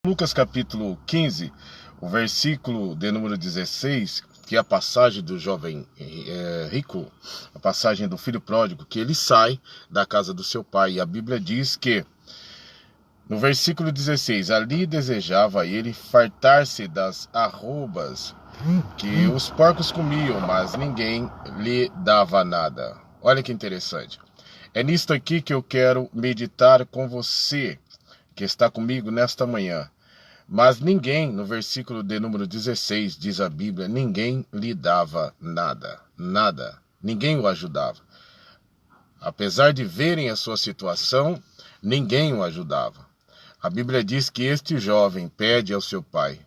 Lucas capítulo 15, o versículo de número 16, que é a passagem do jovem rico, a passagem do filho pródigo, que ele sai da casa do seu pai. E a Bíblia diz que, no versículo 16, ali desejava ele fartar-se das arrobas que os porcos comiam, mas ninguém lhe dava nada. Olha que interessante. É nisto aqui que eu quero meditar com você, que está comigo nesta manhã. Mas ninguém, no versículo de número 16, diz a Bíblia, ninguém lhe dava nada, nada, ninguém o ajudava. Apesar de verem a sua situação, ninguém o ajudava. A Bíblia diz que este jovem pede ao seu pai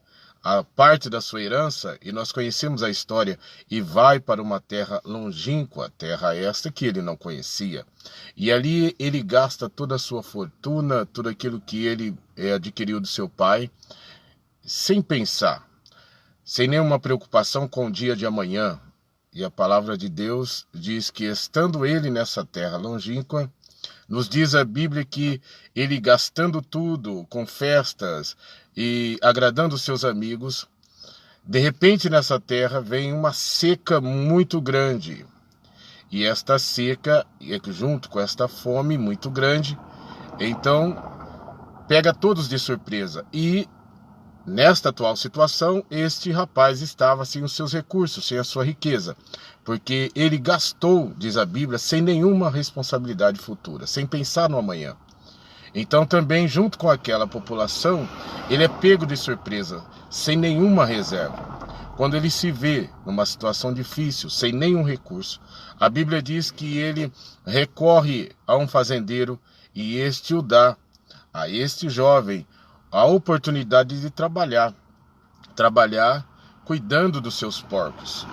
a parte da sua herança, e nós conhecemos a história, e vai para uma terra longínqua, terra esta que ele não conhecia. E ali ele gasta toda a sua fortuna, tudo aquilo que ele adquiriu do seu pai, sem pensar, sem nenhuma preocupação com o dia de amanhã. E a palavra de Deus diz que, estando ele nessa terra longínqua, nos diz a Bíblia que ele, gastando tudo com festas e agradando seus amigos, de repente nessa terra vem uma seca muito grande. E esta seca, junto com esta fome muito grande, então pega todos de surpresa. E nesta atual situação, este rapaz estava sem os seus recursos, sem a sua riqueza, porque ele gastou, diz a Bíblia, sem nenhuma responsabilidade futura, sem pensar no amanhã. Então também, junto com aquela população, ele é pego de surpresa, sem nenhuma reserva. Quando ele se vê numa situação difícil, sem nenhum recurso, a Bíblia diz que ele recorre a um fazendeiro e este o dá a este jovem a oportunidade de trabalhar cuidando dos seus porcos.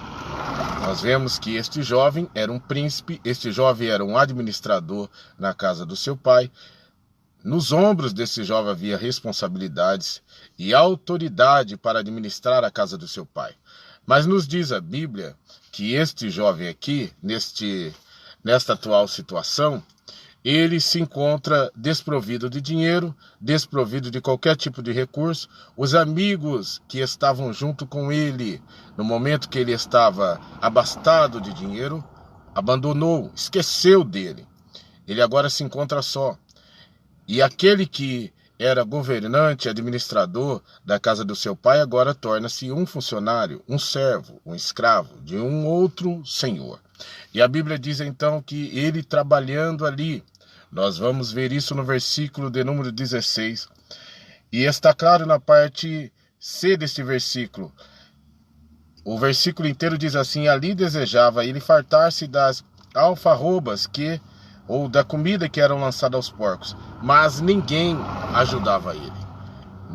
Nós vemos que este jovem era um príncipe, este jovem era um administrador na casa do seu pai. Nos ombros desse jovem havia responsabilidades e autoridade para administrar a casa do seu pai. Mas nos diz a Bíblia que este jovem aqui, nesta atual situação, ele se encontra desprovido de dinheiro, desprovido de qualquer tipo de recurso. Os amigos que estavam junto com ele, no momento que ele estava abastado de dinheiro, abandonou, esqueceu dele. Ele agora se encontra só. E aquele que era governante, administrador da casa do seu pai, agora torna-se um funcionário, um servo, um escravo de um outro senhor. E a Bíblia diz então que ele trabalhando ali, nós vamos ver isso no versículo de número 16. E está claro na parte C deste versículo. O versículo inteiro diz assim: ali desejava ele fartar-se das alfarrobas ou da comida que eram lançadas aos porcos, mas ninguém ajudava ele.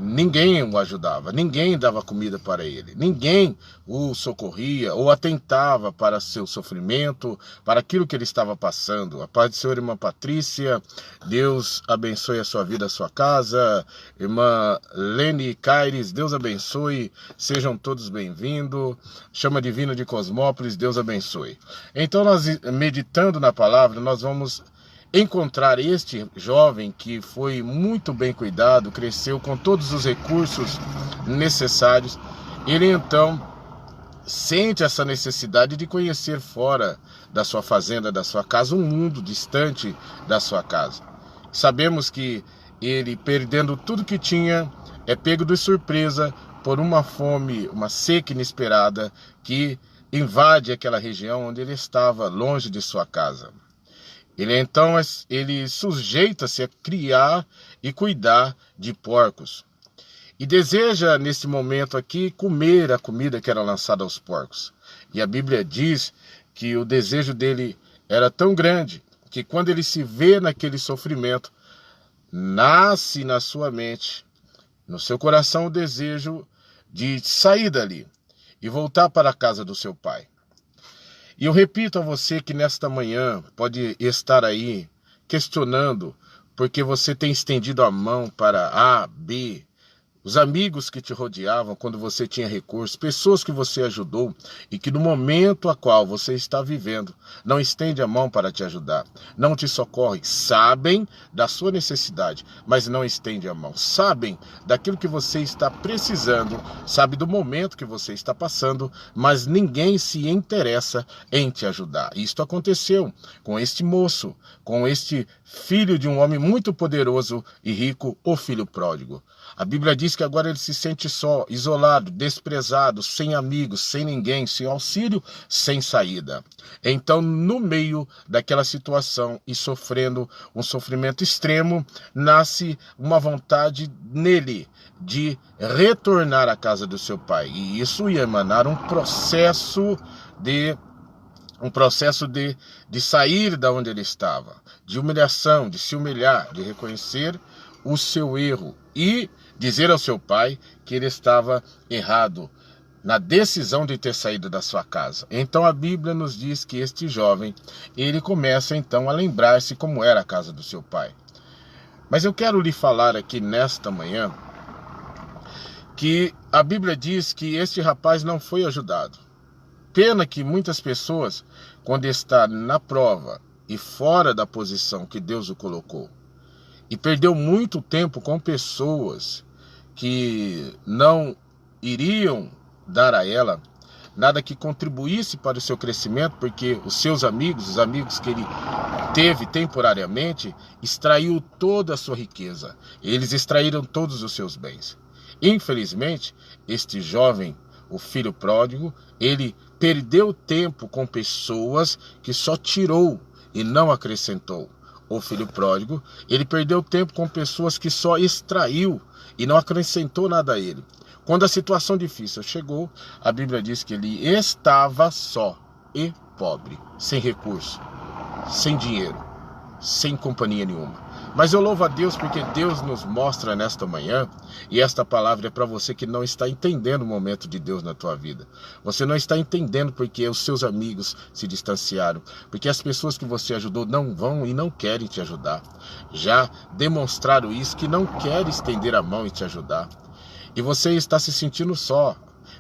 Ninguém o ajudava, ninguém dava comida para ele, ninguém o socorria ou atentava para seu sofrimento, para aquilo que ele estava passando. A paz do Senhor, irmã Patrícia, Deus abençoe a sua vida, a sua casa. Irmã Lene Caires, Deus abençoe, sejam todos bem-vindos. Chama Divina de Cosmópolis, Deus abençoe. Então, nós meditando na palavra, nós vamos encontrar este jovem que foi muito bem cuidado, cresceu com todos os recursos necessários. Ele então sente essa necessidade de conhecer fora da sua fazenda, da sua casa, um mundo distante da sua casa. Sabemos que ele, perdendo tudo que tinha, é pego de surpresa por uma fome, uma seca inesperada que invade aquela região onde ele estava, longe de sua casa. Ele sujeita-se a criar e cuidar de porcos. E deseja, nesse momento aqui, comer a comida que era lançada aos porcos. E a Bíblia diz que o desejo dele era tão grande, que quando ele se vê naquele sofrimento, nasce na sua mente, no seu coração, o desejo de sair dali e voltar para a casa do seu pai. E eu repito a você que nesta manhã pode estar aí questionando porque você tem estendido a mão para A, B, os amigos que te rodeavam quando você tinha recursos, pessoas que você ajudou e que no momento a qual você está vivendo, não estende a mão para te ajudar, não te socorre, sabem da sua necessidade, mas não estende a mão, sabem daquilo que você está precisando, sabe do momento que você está passando, mas ninguém se interessa em te ajudar. Isto aconteceu com este moço, com este filho de um homem muito poderoso e rico, o filho pródigo. A Bíblia diz que agora ele se sente só, isolado, desprezado, sem amigos, sem ninguém, sem auxílio, sem saída. Então, no meio daquela situação e sofrendo um sofrimento extremo, nasce uma vontade nele de retornar à casa do seu pai. E isso ia emanar um processo de sair da onde ele estava, de humilhação, de se humilhar, de reconhecer o seu erro e dizer ao seu pai que ele estava errado na decisão de ter saído da sua casa. Então a Bíblia nos diz que este jovem, ele começa então a lembrar-se como era a casa do seu pai. Mas eu quero lhe falar aqui nesta manhã que a Bíblia diz que este rapaz não foi ajudado. Pena que muitas pessoas, quando está na prova e fora da posição que Deus o colocou, e perdeu muito tempo com pessoas que não iriam dar a ela nada que contribuísse para o seu crescimento, porque os seus amigos, os amigos que ele teve temporariamente, extraiu toda a sua riqueza. Eles extraíram todos os seus bens. Infelizmente, este jovem, o filho pródigo, ele perdeu tempo com pessoas que só tirou e não acrescentou. O filho pródigo, ele perdeu tempo com pessoas que só extraiu e não acrescentou nada a ele. Quando a situação difícil chegou, a Bíblia diz que ele estava só e pobre, sem recurso, sem dinheiro, sem companhia nenhuma. Mas eu louvo a Deus porque Deus nos mostra nesta manhã, e esta palavra é para você que não está entendendo o momento de Deus na tua vida. Você não está entendendo porque os seus amigos se distanciaram, porque as pessoas que você ajudou não vão e não querem te ajudar. Já demonstraram isso, que não querem estender a mão e te ajudar. E você está se sentindo só.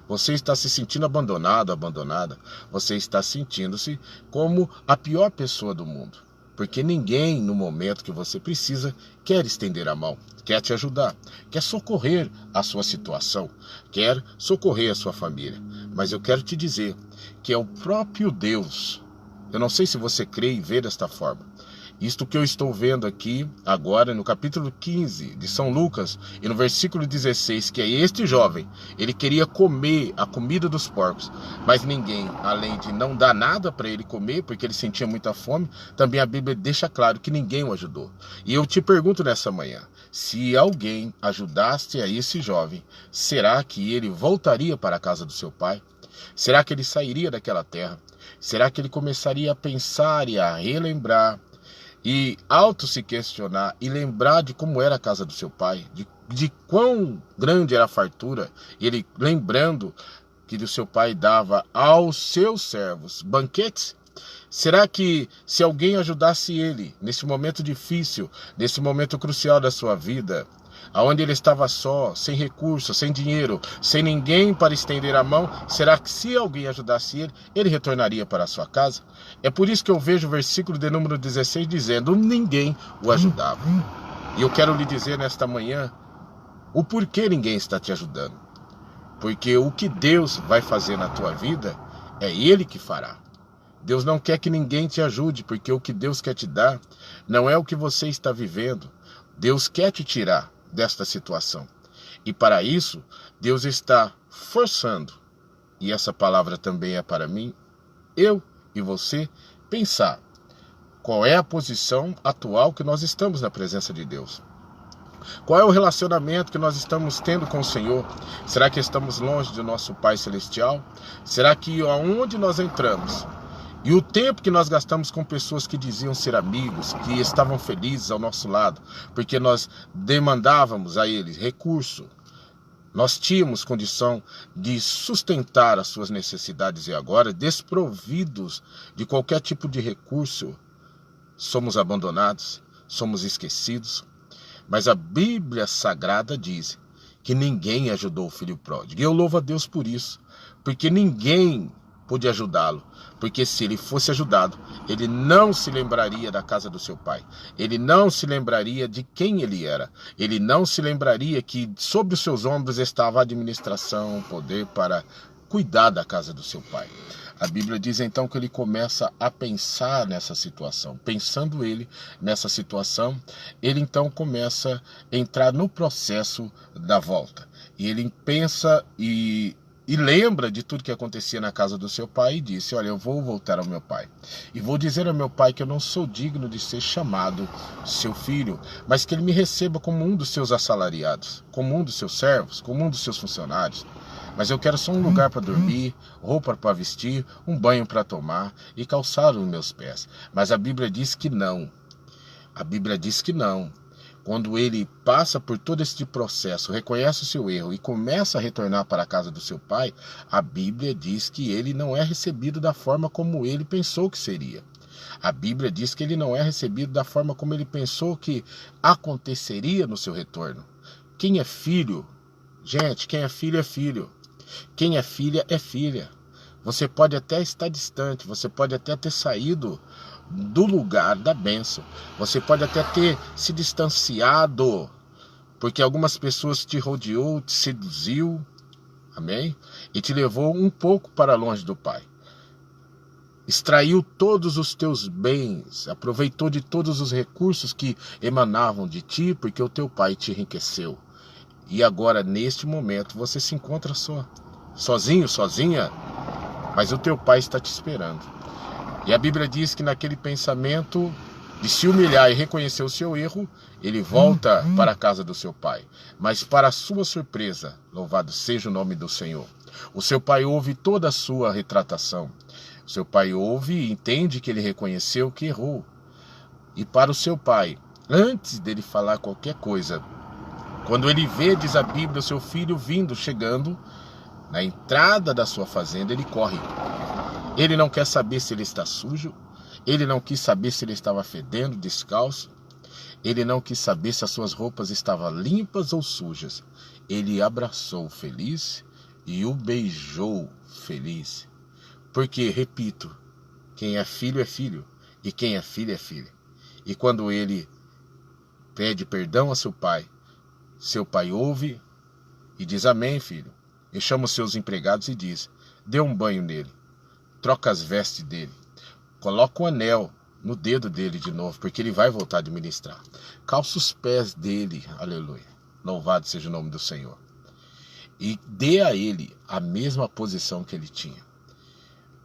Você está se sentindo abandonado, abandonada. Você está sentindo-se como a pior pessoa do mundo. Porque ninguém, no momento que você precisa, quer estender a mão, quer te ajudar, quer socorrer a sua situação, quer socorrer a sua família. Mas eu quero te dizer que é o próprio Deus. Eu não sei se você crê e vê desta forma. Isto que eu estou vendo aqui agora no capítulo 15 de São Lucas e no versículo 16, que é este jovem, ele queria comer a comida dos porcos, mas ninguém, além de não dar nada para ele comer, porque ele sentia muita fome, também a Bíblia deixa claro que ninguém o ajudou. E eu te pergunto nessa manhã, se alguém ajudasse a esse jovem, será que ele voltaria para a casa do seu pai? Será que ele sairia daquela terra? Será que ele começaria a pensar e a relembrar e auto se questionar e lembrar de como era a casa do seu pai, de quão grande era a fartura, ele lembrando que o seu pai dava aos seus servos banquetes? Será que se alguém ajudasse ele nesse momento difícil, nesse momento crucial da sua vida, aonde ele estava só, sem recursos, sem dinheiro, sem ninguém para estender a mão, será que se alguém ajudasse ele, ele retornaria para a sua casa? É por isso que eu vejo o versículo de número 16 dizendo, ninguém o ajudava. E eu quero lhe dizer nesta manhã, o porquê ninguém está te ajudando. Porque o que Deus vai fazer na tua vida, é Ele que fará. Deus não quer que ninguém te ajude, porque o que Deus quer te dar, não é o que você está vivendo. Deus quer te tirar desta situação. E para isso, Deus está forçando, e essa palavra também é para mim, eu e você, pensar qual é a posição atual que nós estamos na presença de Deus. Qual é o relacionamento que nós estamos tendo com o Senhor? Será que estamos longe do nosso Pai Celestial? Será que aonde nós entramos, e o tempo que nós gastamos com pessoas que diziam ser amigos, que estavam felizes ao nosso lado, porque nós demandávamos a eles recurso, nós tínhamos condição de sustentar as suas necessidades e agora, desprovidos de qualquer tipo de recurso, somos abandonados, somos esquecidos. Mas a Bíblia Sagrada diz que ninguém ajudou o filho pródigo. E eu louvo a Deus por isso, porque ninguém pôde ajudá-lo. Porque se ele fosse ajudado, ele não se lembraria da casa do seu pai. Ele não se lembraria de quem ele era. Ele não se lembraria que sobre os seus ombros estava a administração, o poder para cuidar da casa do seu pai. A Bíblia diz então que ele começa a pensar nessa situação. Pensando ele nessa situação, ele então começa a entrar no processo da volta. E ele pensa e lembra de tudo que acontecia na casa do seu pai e disse: olha, eu vou voltar ao meu pai. E vou dizer ao meu pai que eu não sou digno de ser chamado seu filho, mas que ele me receba como um dos seus assalariados, como um dos seus servos, como um dos seus funcionários. Mas eu quero só um lugar para dormir, roupa para vestir, um banho para tomar e calçar os meus pés. Mas a Bíblia diz que não. A Bíblia diz que não. Quando ele passa por todo esse processo, reconhece o seu erro e começa a retornar para a casa do seu pai, a Bíblia diz que ele não é recebido da forma como ele pensou que seria. A Bíblia diz que ele não é recebido da forma como ele pensou que aconteceria no seu retorno. Quem é filho? Gente, quem é filho é filho. Quem é filha é filha. Você pode até estar distante, você pode até ter saído do lugar da bênção. Você pode até ter se distanciado, porque algumas pessoas te rodeou, te seduziu, amém? E te levou um pouco para longe do Pai. Extraiu todos os teus bens, aproveitou de todos os recursos que emanavam de ti, porque o teu Pai te enriqueceu. E agora, neste momento, você se encontra sozinho, sozinha, mas o teu pai está te esperando. E a Bíblia diz que naquele pensamento de se humilhar e reconhecer o seu erro, ele volta para a casa do seu pai. Mas para a sua surpresa, louvado seja o nome do Senhor, o seu pai ouve toda a sua retratação. O seu pai ouve e entende que ele reconheceu que errou. E para o seu pai, antes dele falar qualquer coisa, quando ele vê, diz a Bíblia, o seu filho vindo, chegando na entrada da sua fazenda, ele corre. Ele não quer saber se ele está sujo, ele não quis saber se ele estava fedendo, descalço, ele não quis saber se as suas roupas estavam limpas ou sujas. Ele abraçou feliz e o beijou feliz. Porque, repito, quem é filho e quem é filha. E quando ele pede perdão a seu pai ouve e diz: amém, filho. E chama os seus empregados e diz: dê um banho nele, troca as vestes dele, coloca o anel no dedo dele de novo, porque ele vai voltar a administrar. Calça os pés dele, aleluia. Louvado seja o nome do Senhor. E dê a ele a mesma posição que ele tinha.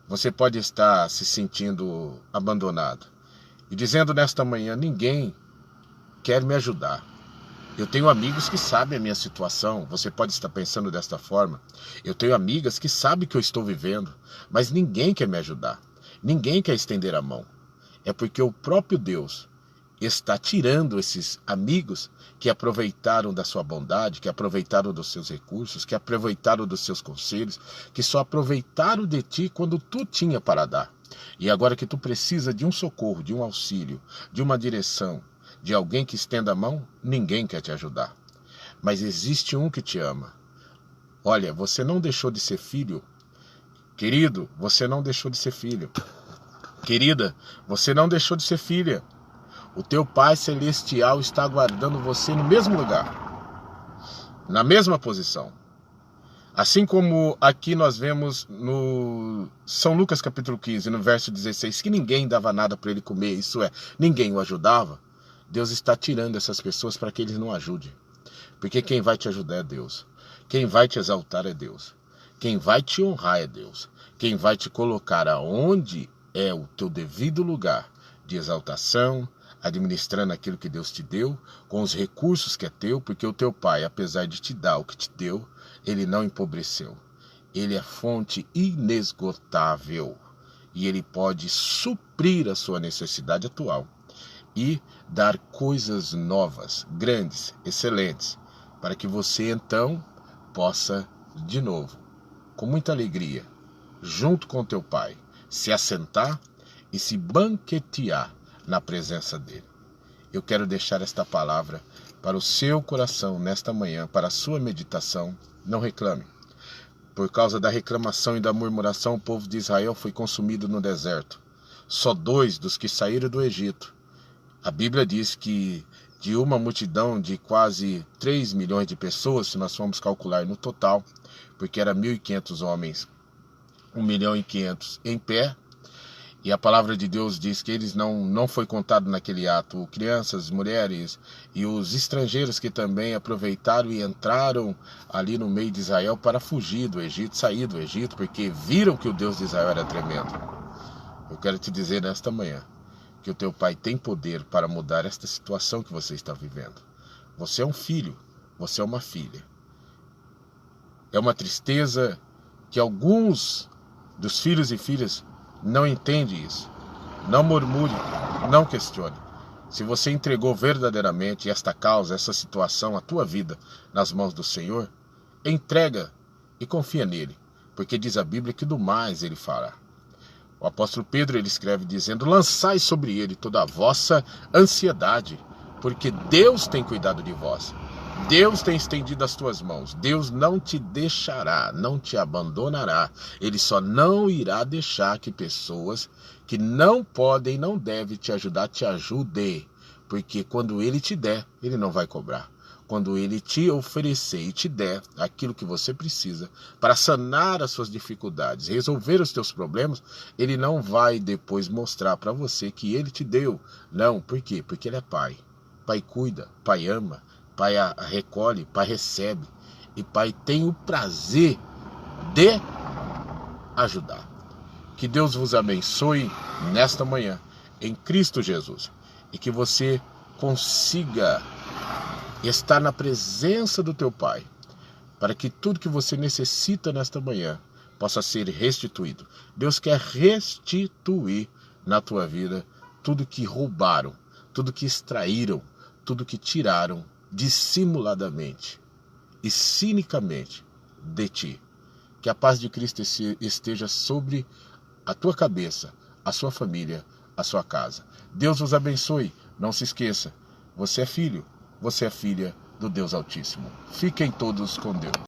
Você pode estar se sentindo abandonado e dizendo nesta manhã: ninguém quer me ajudar. Eu tenho amigos que sabem a minha situação. Você pode estar pensando desta forma. Eu tenho amigas que sabem que eu estou vivendo, mas ninguém quer me ajudar. Ninguém quer estender a mão. É porque o próprio Deus está tirando esses amigos que aproveitaram da sua bondade, que aproveitaram dos seus recursos, que aproveitaram dos seus conselhos, que só aproveitaram de ti quando tu tinha para dar. E agora que tu precisa de um socorro, de um auxílio, de uma direção, de alguém que estenda a mão, ninguém quer te ajudar. Mas existe um que te ama. Olha, você não deixou de ser filho. Querido, você não deixou de ser filho. Querida, você não deixou de ser filha. O teu Pai Celestial está aguardando você no mesmo lugar, na mesma posição. Assim como aqui nós vemos no São Lucas capítulo 15, no verso 16, que ninguém dava nada para ele comer, isso é, ninguém o ajudava. Deus está tirando essas pessoas para que eles não ajudem. Porque quem vai te ajudar é Deus. Quem vai te exaltar é Deus. Quem vai te honrar é Deus. Quem vai te colocar aonde é o teu devido lugar de exaltação, administrando aquilo que Deus te deu, com os recursos que é teu, porque o teu Pai, apesar de te dar o que te deu, ele não empobreceu. Ele é fonte inesgotável. E ele pode suprir a sua necessidade atual e dar coisas novas, grandes, excelentes, para que você então possa, de novo, com muita alegria, junto com teu Pai, se assentar e se banquetear na presença dele. Eu quero deixar esta palavra para o seu coração nesta manhã, para a sua meditação, não reclame. Por causa da reclamação e da murmuração, o povo de Israel foi consumido no deserto. Só 2 dos que saíram do Egito. A Bíblia diz que de uma multidão de quase 3 milhões de pessoas, se nós formos calcular no total, porque era 1.500 homens, 1.500.000 em pé, e a palavra de Deus diz que eles não foi contado naquele ato, crianças, mulheres e os estrangeiros que também aproveitaram e entraram ali no meio de Israel para fugir do Egito, sair do Egito, porque viram que o Deus de Israel era tremendo. Eu quero te dizer nesta manhã que o teu Pai tem poder para mudar esta situação que você está vivendo. Você é um filho, você é uma filha. É uma tristeza que alguns dos filhos e filhas não entendem isso. Não murmure, não questione. Se você entregou verdadeiramente esta causa, essa situação, a tua vida nas mãos do Senhor, entrega e confia nele, porque diz a Bíblia que do mais ele fará. O apóstolo Pedro ele escreve dizendo: lançai sobre ele toda a vossa ansiedade, porque Deus tem cuidado de vós. Deus tem estendido as tuas mãos. Deus não te deixará, não te abandonará. Ele só não irá deixar que pessoas que não podem, não devem te ajudar, te ajudem. Porque quando ele te der, ele não vai cobrar. Quando ele te oferecer e te der aquilo que você precisa para sanar as suas dificuldades, resolver os teus problemas, ele não vai depois mostrar para você que ele te deu. Não, por quê? Porque ele é pai. Pai cuida, pai ama, pai recolhe, pai recebe. E pai tem o prazer de ajudar. Que Deus vos abençoe nesta manhã, em Cristo Jesus. E que você consiga estar na presença do teu Pai, para que tudo que você necessita nesta manhã possa ser restituído. Deus quer restituir na tua vida tudo que roubaram, tudo que extraíram, tudo que tiraram dissimuladamente e cinicamente de ti. Que a paz de Cristo esteja sobre a tua cabeça, a sua família, a sua casa. Deus vos abençoe. Não se esqueça, você é filho, você é filha do Deus Altíssimo. Fiquem todos com Deus.